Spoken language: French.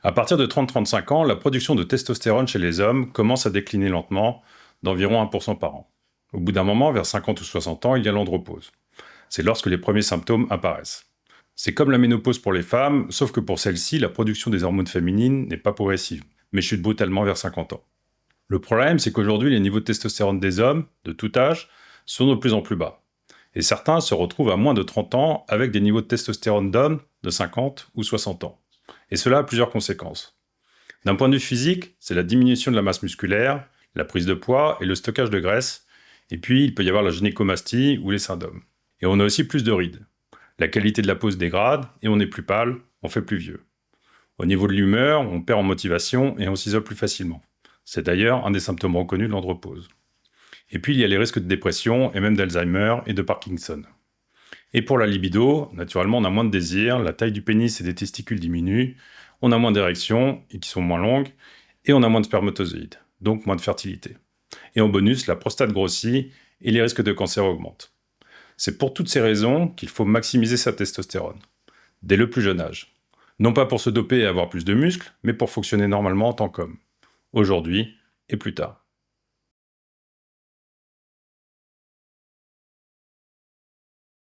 À partir de 30-35 ans, la production de testostérone chez les hommes commence à décliner lentement, d'environ 1% par an. Au bout d'un moment, vers 50 ou 60 ans, il y a l'andropause. C'est lorsque les premiers symptômes apparaissent. C'est comme la ménopause pour les femmes, sauf que pour celle-ci, la production des hormones féminines n'est pas progressive, mais chute brutalement vers 50 ans. Le problème, c'est qu'aujourd'hui, les niveaux de testostérone des hommes, de tout âge, sont de plus en plus bas. Et certains se retrouvent à moins de 30 ans avec des niveaux de testostérone d'hommes de 50 ou 60 ans. Et cela a plusieurs conséquences. D'un point de vue physique, c'est la diminution de la masse musculaire, la prise de poids et le stockage de graisse. Et puis, il peut y avoir la gynécomastie ou les syndromes. Et on a aussi plus de rides. La qualité de la peau se dégrade et on est plus pâle, on fait plus vieux. Au niveau de l'humeur, on perd en motivation et on s'isole plus facilement. C'est d'ailleurs un des symptômes reconnus de l'andropause. Et puis, il y a les risques de dépression et même d'Alzheimer et de Parkinson. Et pour la libido, naturellement, on a moins de désir, la taille du pénis et des testicules diminue, on a moins d'érections, et qui sont moins longues, et on a moins de spermatozoïdes, donc moins de fertilité. Et en bonus, la prostate grossit et les risques de cancer augmentent. C'est pour toutes ces raisons qu'il faut maximiser sa testostérone, dès le plus jeune âge. Non pas pour se doper et avoir plus de muscles, mais pour fonctionner normalement en tant qu'homme, aujourd'hui et plus tard.